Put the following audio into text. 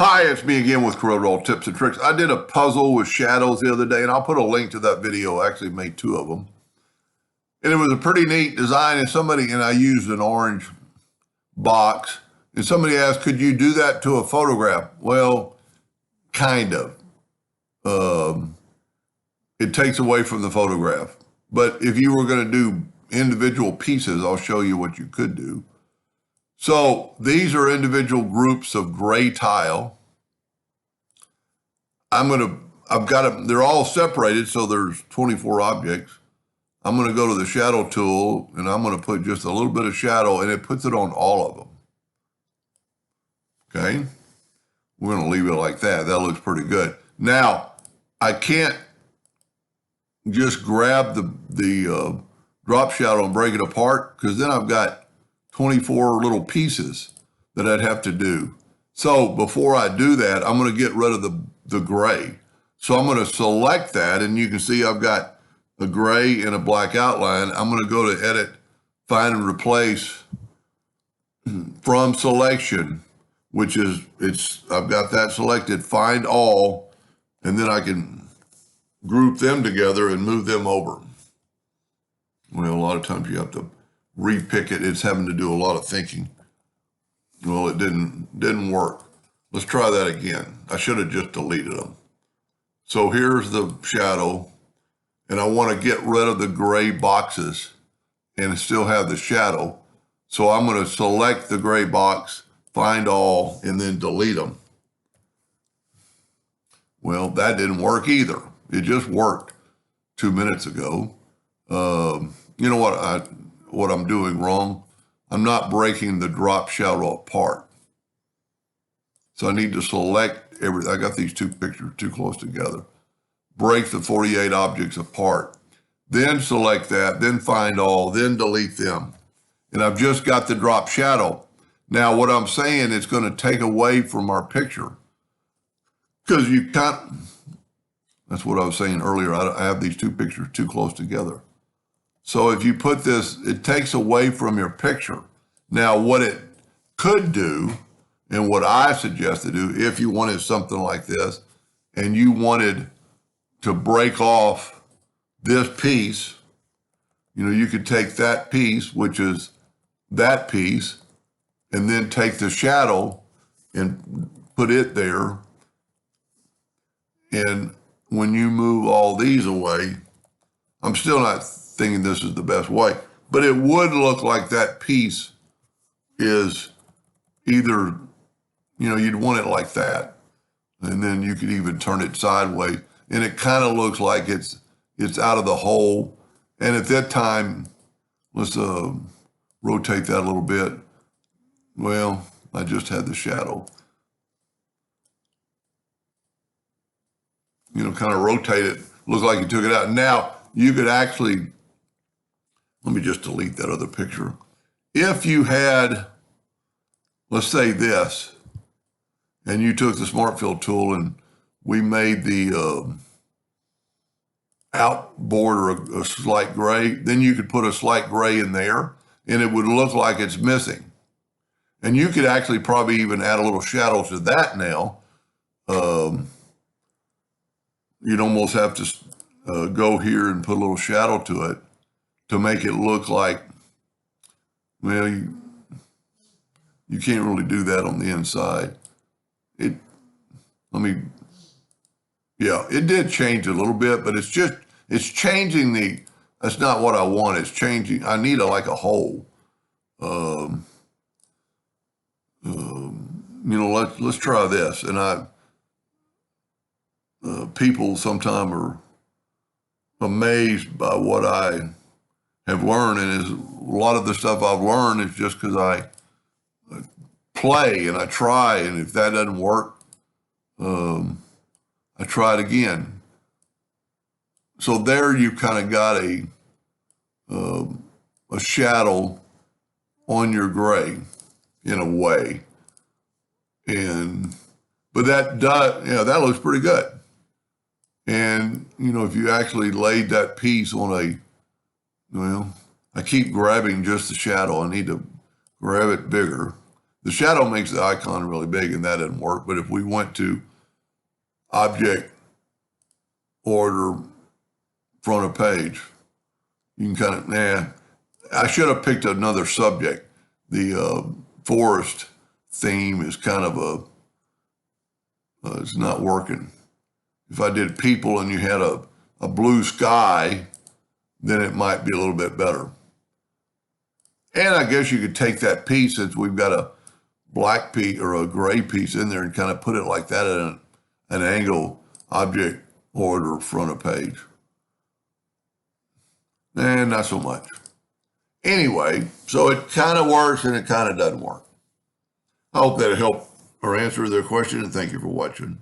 Hi, it's me again with CorelDraw tips and tricks. I did a puzzle with shadows the other day, and I'll put a link to that video. I actually made two of them. And it was a pretty neat design, and I used an orange box, and somebody asked, could you do that to a photograph? Well, kind of. It takes away from the photograph. But if you were going to do individual pieces, I'll show you what you could do. So these are individual groups of gray tile. I've got them, they're all separated, so there's 24 objects. I'm going to go to the shadow tool, and I'm going to put just a little bit of shadow, and it puts it on all of them. Okay? We're going to leave it like that. That looks pretty good. Now, I can't just grab the drop shadow and break it apart, because then I've got 24 little pieces that I'd have to do. So before I do that, I'm going to get rid of the gray. So I'm going to select that, and you can see I've got a gray and a black outline. I'm going to go to Edit, Find and Replace from Selection, which is, I've got that selected, Find All, and then I can group them together and move them over. Well, a lot of times you have to repick it. It's having to do a lot of thinking. Well, it didn't work. Let's try that again. I should have just deleted them. So here's the shadow, and I want to get rid of the gray boxes and still have the shadow. So I'm going to select the gray box, find all, and then delete them. Well, that didn't work either. It just worked 2 minutes ago. You know what I'm doing wrong? I'm not breaking the drop shadow apart. So I need to select everything. I got these two pictures too close together. Break the 48 objects apart. Then select that, then find all, then delete them. And I've just got the drop shadow. Now what I'm saying, it's going to take away from our picture. Because you can't, that's what I was saying earlier. I have these two pictures too close together. So if you put this, it takes away from your picture. Now, what it could do, and what I suggest to do, if you wanted something like this, and you wanted to break off this piece, you could take that piece, which is that piece, and then take the shadow and put it there. And when you move all these away, I'm still not thinking this is the best way, but it would look like that piece is either, you'd want it like that, and then you could even turn it sideways, and it kind of looks like it's out of the hole. And at that time, let's rotate that a little bit. Well, I just had the shadow. Kind of rotate it, look like you took it out. Now, you could actually, let me just delete that other picture. If you had, let's say this, and you took the Smart Fill tool and we made the out border a slight gray, then you could put a slight gray in there and it would look like it's missing. And you could actually probably even add a little shadow to that now. You'd almost have to go here and put a little shadow to it to make it look like, well, you can't really do that on the inside. It did change a little bit, but it's changing that's not what I want. It's changing. I need like a hole. Let's try this. And people sometimes are amazed by what I have learned, and a lot of the stuff I've learned is just because I play and I try, and if that doesn't work, I try it again. So there you kind of got a shadow on your gray in a way, but that looks pretty good. And if you actually laid that piece on I keep grabbing just the shadow. I need to grab it bigger. The shadow makes the icon really big, and that doesn't work. But if we went to object, order, front of page, you can kind of, I should have picked another subject. The forest theme is kind of it's not working. If I did people and you had a blue sky, then it might be a little bit better. And I guess you could take that piece, since we've got a black piece or a gray piece in there, and kind of put it like that at an angle, object, order, front of page. And not so much. Anyway, so it kind of works and it kind of doesn't work. I hope that helped or answered their question, and thank you for watching.